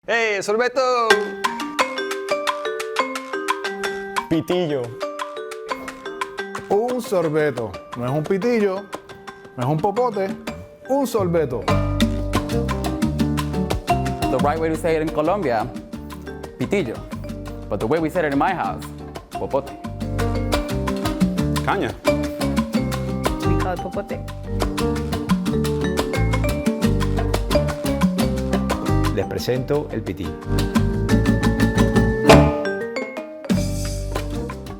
¡Hey, sorbeto! Pitillo. Un sorbeto. No es un pitillo, no es un popote, un sorbeto. The right way to say it in Colombia, pitillo. But the way we said it in my house, popote. Caña. We call it popote. Les presento el pitillo.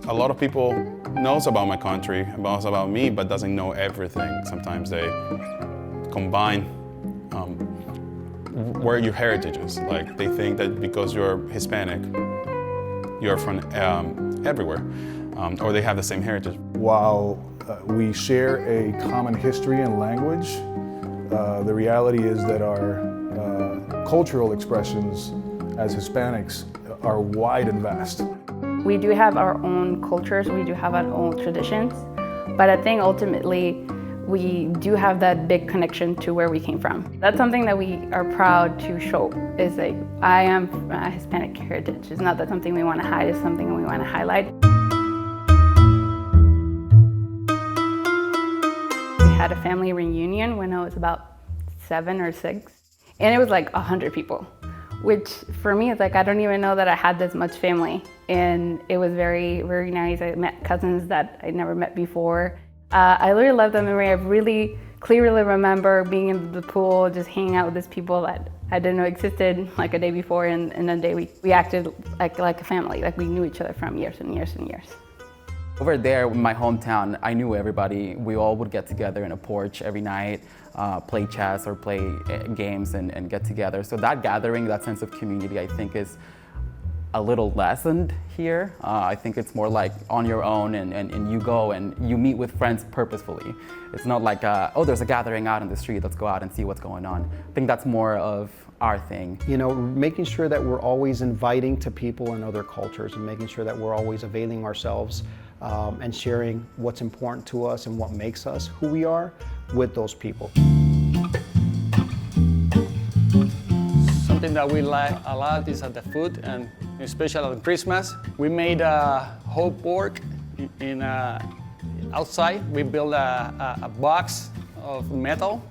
A lot of people knows about my country, knows about me, but doesn't know everything. Sometimes they combine where your heritage is. Like they think that because you're Hispanic, you're from everywhere, or they have the same heritage. While we share a common history and language, the reality is that our cultural expressions as Hispanics are wide and vast. We do have our own cultures, we do have our own traditions, but I think ultimately we do have that big connection to where we came from. That's something that we are proud to show, is like, I am Hispanic heritage. It's not that something we want to hide, it's something we want to highlight. We had a family reunion when I was about 7 or 6, and it was like 100 people, which for me is like, I don't even know that I had this much family. And it was very, very nice. I met cousins that I'd never met before. I really love the memory. I really clearly remember being in the pool, just hanging out with these people that I didn't know existed like a day before, and the day we acted like a family, like we knew each other from years and years and years. Over there in my hometown, I knew everybody. We all would get together in a porch every night, play chess or play games and get together. So that gathering, that sense of community, I think is a little lessened here. I think it's more like on your own and you go and you meet with friends purposefully. It's not like, oh, there's a gathering out in the street, let's go out and see what's going on. I think that's more of our thing. You know, making sure that we're always inviting to people in other cultures and making sure that we're always availing ourselves and sharing what's important to us and what makes us who we are with those people. Something that we like a lot is the food, and especially on Christmas. We made whole pork in outside. We built a box of metal,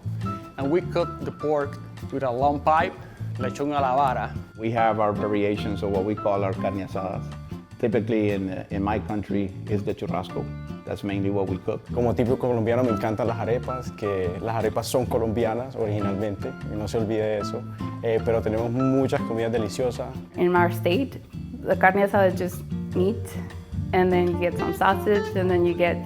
and we cooked the pork with a long pipe, lechon a la vara. We have our variations of what we call our carne asadas. Typically in my country is the churrasco. That's mainly what we cook. Como típico colombiano me encantan las arepas, que las arepas son colombianas originalmente, y no se olvide de eso. Pero tenemos muchas comidas deliciosas. In our state, the carne asada is just meat, and then you get some sausage, and then you get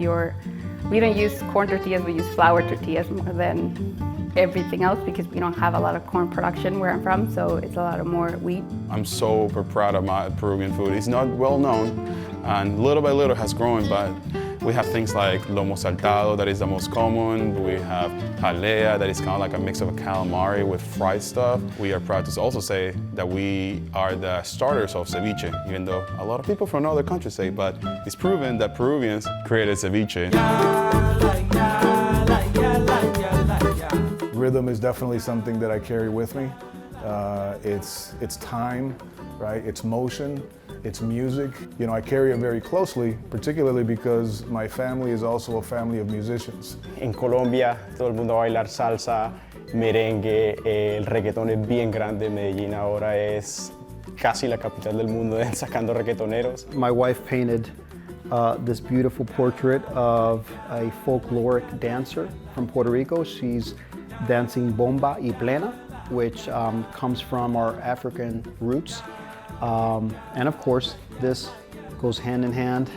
we don't use corn tortillas, we use flour tortillas more than everything else because we don't have a lot of corn production where I'm from, so it's a lot of more wheat. I'm super proud of my Peruvian food. It's not well known, and little by little has grown, but we have things like lomo saltado, that is the most common. We have jalea, that is kind of like a mix of a calamari with fried stuff. We are proud to also say that we are the starters of ceviche, even though a lot of people from other countries say, but it's proven that Peruvians created ceviche. Rhythm is definitely something that I carry with me. It's time, right? It's motion, it's music. You know, I carry it very closely, particularly because my family is also a family of musicians. En Colombia todo el mundo va a bailar salsa, merengue, el reggaetón es bien grande. Medellín ahora es casi la capital del mundo sacando reggaetoneros. My wife painted this beautiful portrait of a folkloric dancer from Puerto Rico. She's dancing bomba y plena, which comes from our African roots. And of course, this goes hand in hand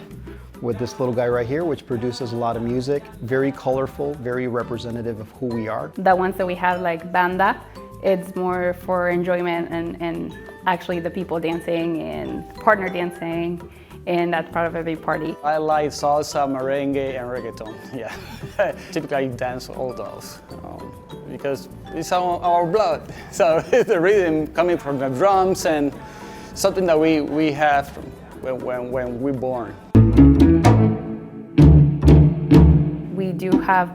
with this little guy right here, which produces a lot of music. Very colorful, very representative of who we are. The ones that we have like banda, it's more for enjoyment and actually the people dancing and partner dancing, and that's part of every party. I like salsa, merengue, and reggaeton. Yeah, typically I dance all those because it's our blood. So the rhythm coming from the drums and something that we have when we're born. We do have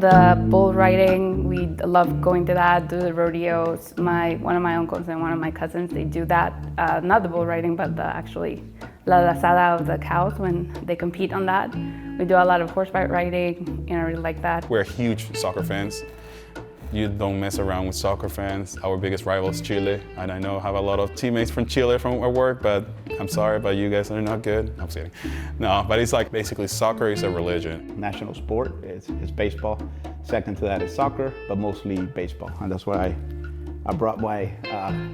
The bull riding, we love going to that, do the rodeos. One of my uncles and one of my cousins, they do that. Not the bull riding, but actually la lazada of the cows when they compete on that. We do a lot of horseback riding, I really like that. We're huge soccer fans. You don't mess around with soccer fans. Our biggest rival is Chile, and I know I have a lot of teammates from Chile from our work, but I'm sorry, but you guys are not good. I'm kidding. No, but it's like basically soccer is a religion. National sport is baseball. Second to that is soccer, but mostly baseball. And that's why I brought my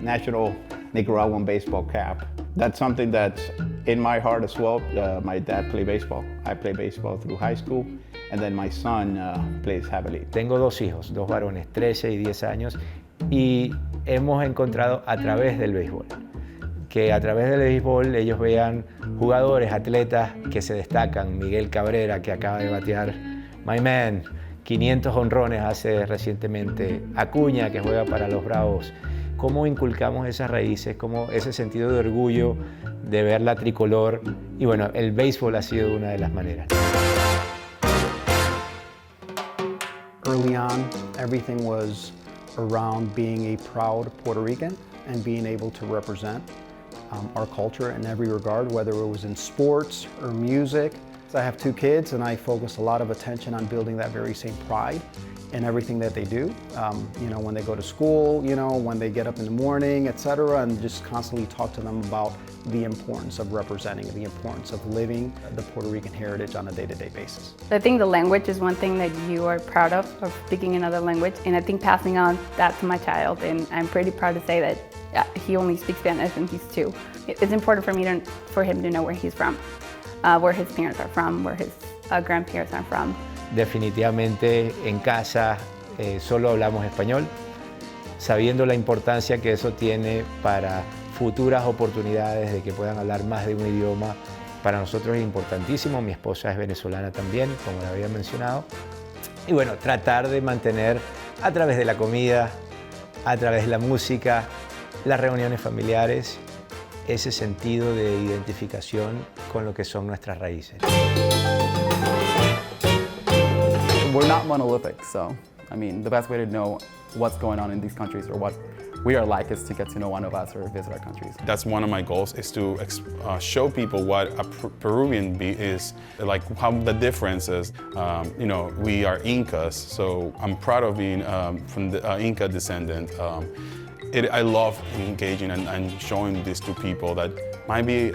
national Nicaraguan baseball cap. That's something that's in my heart as well. My dad played baseball. I played baseball through high school. And then my son plays heavily. Tengo dos hijos, dos varones, 13 y 10 años, y hemos encontrado a través del béisbol, que a través del béisbol ellos vean jugadores, atletas que se destacan. Miguel Cabrera, que acaba de batear, my man, 500 honrones hace recientemente. Acuña, que juega para los Bravos. Cómo inculcamos esas raíces, cómo ese sentido de orgullo de ver la tricolor. Y bueno, el béisbol ha sido una de las maneras. Early on, everything was around being a proud Puerto Rican and being able to represent our culture in every regard, whether it was in sports or music. I have 2 kids and I focus a lot of attention on building that very same pride in everything that they do. When they go to school, when they get up in the morning, etc., and just constantly talk to them about the importance of representing, the importance of living the Puerto Rican heritage on a day-to-day basis. I think the language is one thing that you are proud of speaking another language, and I think passing on that to my child, and I'm pretty proud to say that he only speaks Spanish and he's 2. It's important for him to know where he's from, where his parents are from, where his grandparents are from. Definitivamente en casa solo hablamos español, sabiendo la importancia que eso tiene para futuras oportunidades de que puedan hablar más de un idioma. Para nosotros es importantísimo, mi esposa es venezolana también, como la había mencionado. Y bueno, tratar de mantener a través de la comida, a través de la música, las reuniones familiares, ese sentido de identificación con lo que son nuestras raíces. We're not monolithic, so I mean, the best way to know what's going on in these countries or what we are like is to get to know one of us or visit our countries. That's one of my goals, is to show people what a Peruvian is, like how the difference is. We are Incas, so I'm proud of being from the Inca descendant. I love engaging and showing this to people that might be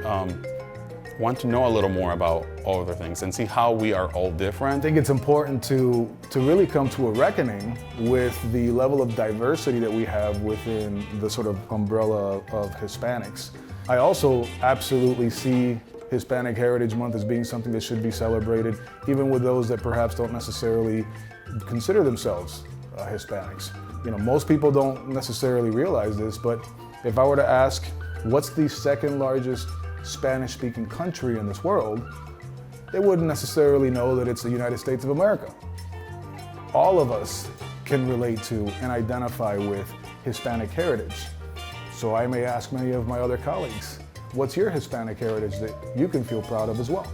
want to know a little more about all other things and see how we are all different. I think it's important to really come to a reckoning with the level of diversity that we have within the sort of umbrella of Hispanics. I also absolutely see Hispanic Heritage Month as being something that should be celebrated, even with those that perhaps don't necessarily consider themselves Hispanics. Most people don't necessarily realize this, but if I were to ask, what's the second largest Spanish-speaking country in this world, they wouldn't necessarily know that it's the United States of America. All of us can relate to and identify with Hispanic heritage. So I may ask many of my other colleagues, what's your Hispanic heritage that you can feel proud of as well?